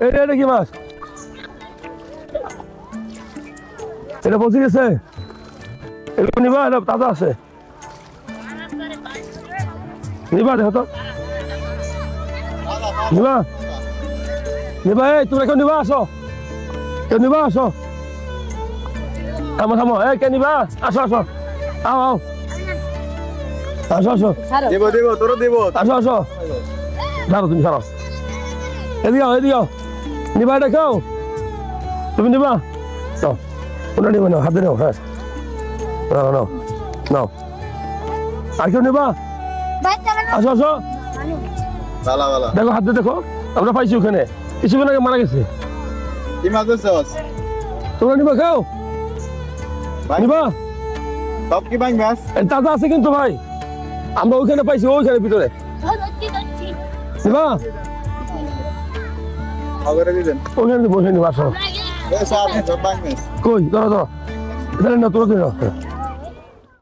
এটা কি মাছ? এটা পচে গেছে? এগুলো নিবা? এটা তাজা আছে? নিবা দেখো তো, নিবা নিবা। এই তোমরা কেউ নিবা? আসো, কেউ নিবা? আসো, থামো থামো। এই কে নিবা? আসো আসো, আও আও, আসো আসো, দেব দেব তোর দেব। আসো আসো, ছাড়ো তুমি, ছাড়ো। এদিকে এদিকে নিবা, এটা খাও। তুমি নিবা? নাও, ওটা নিবা, নাও, হাতে নাও। হ্যাঁ, নাও নাও নাও। আর কেউ নিবা? আসো আসো, বালা বালা। দেখো হাতে দেখো, আমরা পাইছি ওখানে কিছুক্ষণ আগে মারা গেছে। কি মাছ ধরছস? তোমরা নিবা? খাও, নিবা? সব কি ভাই মাছ? তাজা আছে কিন্তু ভাই, আমরা ওইখানে পাইছি, ওইখানে ভিতরে। নিবা? আগরে দিবেন। ওইখানে বসে নিবা। আসো, এ সাথে সব ভাই মাছ। কই ধরো ধরো, এখানে না, তোরা ধরো।